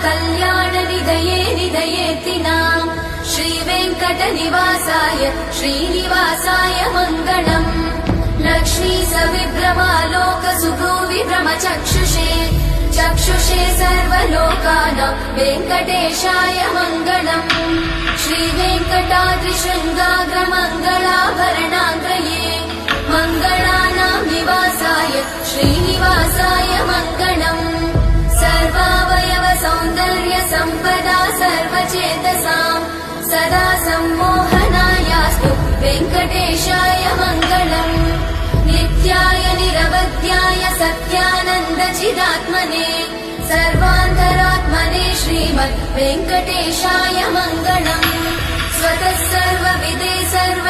कल्याणनिधये निधयेतिनाम् श्रीवेङ्कटनिवासाय श्रीनिवासाय मङ्गलम् लक्ष्मी सविभ्रमालोकसुभुविभ्रमचक्षुषे चक्षुषे सर्वलोकानां वेङ्कटेशाय मङ्गलम् श्रीवेङ्कटाद्रिशृङ्गाग्रमङ्गलाभरणाग्रये मङ्गलानां निवासाय श्रीनिवासाय मङ्गलम् सर्वावयव सौन्दर्य सम्पदा सर्वचेतसां सदा सम्मोहनायास्तु वेङ्कटेशाय मङ्गलम् नित्याय निरवध्याय सत्यानन्दचिदात्मने सर्वान्तरात्मने श्रीमद् वेङ्कटेशाय मङ्गलम् स्वतः सर्वविदे सर्व